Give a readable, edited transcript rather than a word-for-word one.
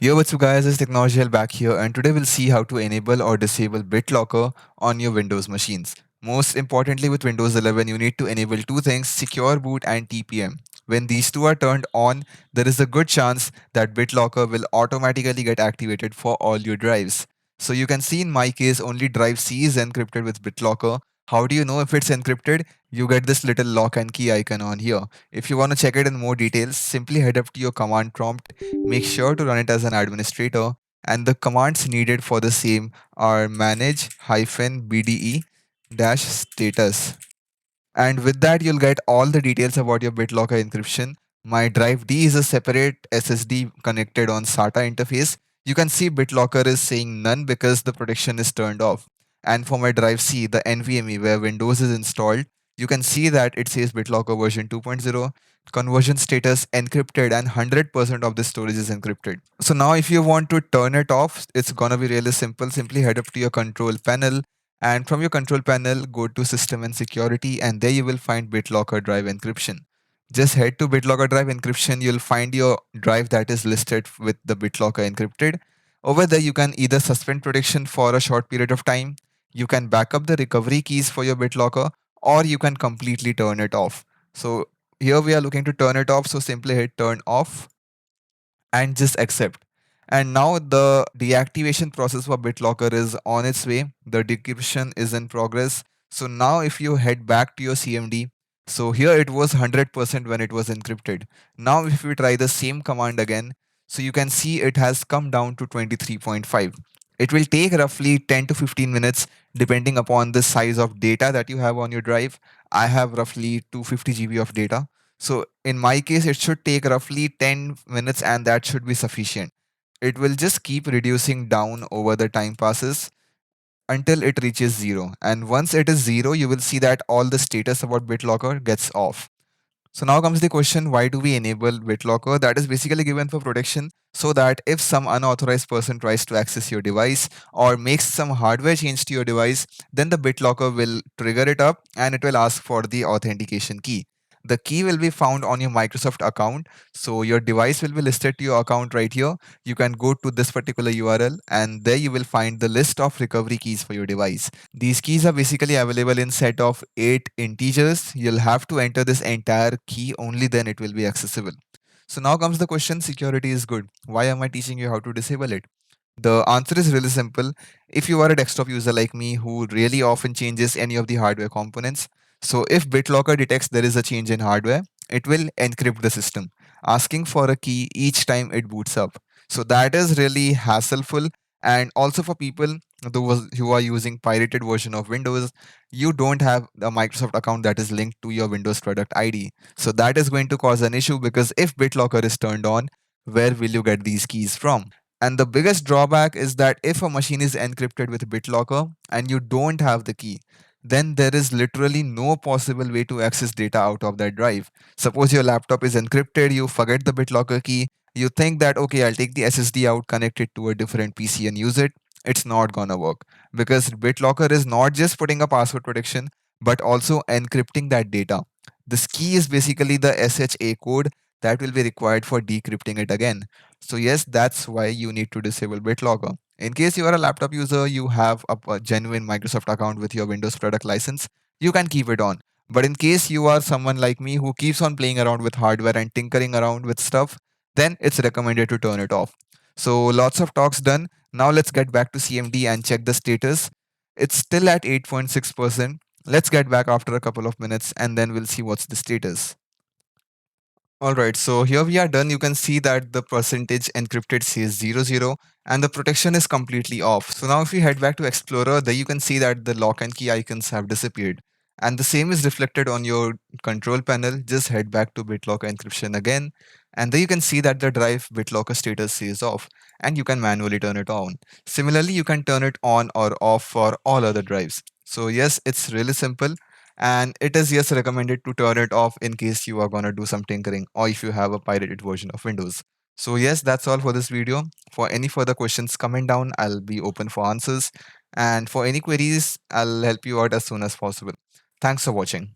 Yo, what's up guys, it's Technology Hell back here, and today we'll see how to enable or disable BitLocker on your Windows machines. Most importantly, with Windows 11, you need to enable two things, Secure Boot and TPM. When these two are turned on, there is a good chance that BitLocker will automatically get activated for all your drives. So you can see in my case, only drive C is encrypted with BitLocker. How do you know if it's encrypted? You get this little lock and key icon on here. If you want to check it in more details, simply head up to your command prompt. Make sure to run it as an administrator, and the commands needed for the same are manage-bde dash status. And with that, you'll get all the details about your BitLocker encryption. My drive D is a separate SSD connected on SATA interface. You can see BitLocker is saying none because the protection is turned off. And for my drive C, the NVMe where Windows is installed, you can see that it says BitLocker version 2.0, conversion status encrypted, and 100% of the storage is encrypted. So now if you want to turn it off, it's gonna be really simple. Simply head up to your control panel, and from your control panel, go to System and Security, and there you will find BitLocker Drive Encryption. Just head to BitLocker Drive Encryption. You'll find your drive that is listed with the BitLocker encrypted. Over there, you can either suspend protection for a short period of time, you can back up the recovery keys for your BitLocker, or you can completely turn it off. So here we are looking to turn it off. So simply hit turn off and just accept. And now the deactivation process for BitLocker is on its way. The decryption is in progress. So now if you head back to your CMD, so here it was 100% when it was encrypted. Now if we try the same command again, so you can see it has come down to 23.5. It will take roughly 10 to 15 minutes depending upon the size of data that you have on your drive. I have roughly 250 GB of data. So in my case, it should take roughly 10 minutes and that should be sufficient. It will just keep reducing down over the time passes until it reaches zero. And once it is zero, you will see that all the status about BitLocker gets off. So now comes the question, why do we enable BitLocker? That is basically given for protection so that if some unauthorized person tries to access your device or makes some hardware change to your device, then the BitLocker will trigger it up and it will ask for the authentication key. The key will be found on your Microsoft account. So your device will be listed to your account right here. You can go to this particular URL and there you will find the list of recovery keys for your device. These keys are basically available in set of 8 integers. You'll have to enter this entire key, only then it will be accessible. So now comes the question, security is good. Why am I teaching you how to disable it? The answer is really simple. If you are a desktop user like me who really often changes any of the hardware components, so if BitLocker detects there is a change in hardware, it will encrypt the system, asking for a key each time it boots up. So that is really hassleful. And also for people those who are using pirated version of Windows, you don't have a Microsoft account that is linked to your Windows product ID. So that is going to cause an issue because if BitLocker is turned on, where will you get these keys from? And the biggest drawback is that if a machine is encrypted with BitLocker and you don't have the key, then there is literally no possible way to access data out of that drive. Suppose your laptop is encrypted, you forget the BitLocker key, you think that, okay, I'll take the SSD out, connect it to a different PC and use it. It's not gonna work because BitLocker is not just putting a password protection, but also encrypting that data. This key is basically the SHA code that will be required for decrypting it again. So yes, that's why you need to disable BitLocker. In case you are a laptop user, you have a genuine Microsoft account with your Windows product license, you can keep it on. But in case you are someone like me who keeps on playing around with hardware and tinkering around with stuff, then it's recommended to turn it off. So lots of talks done. Now let's get back to CMD and check the status. It's still at 8.6%. Let's get back after a couple of minutes and then we'll see what's the status. All right, so here we are done. You can see that the percentage encrypted says 00 and the protection is completely off. So now if we head back to Explorer, there you can see that the lock and key icons have disappeared. And the same is reflected on your control panel. Just head back to BitLocker encryption again. And there you can see that the drive BitLocker status says off and you can manually turn it on. Similarly, you can turn it on or off for all other drives. So yes, it's really simple, and it is yes recommended to turn it off in case you are gonna do some tinkering or if you have a pirated version of Windows. So yes, that's all for this video. For any further questions, comment down. I'll be open for answers, and for any queries, I'll help you out as soon as possible. Thanks for watching.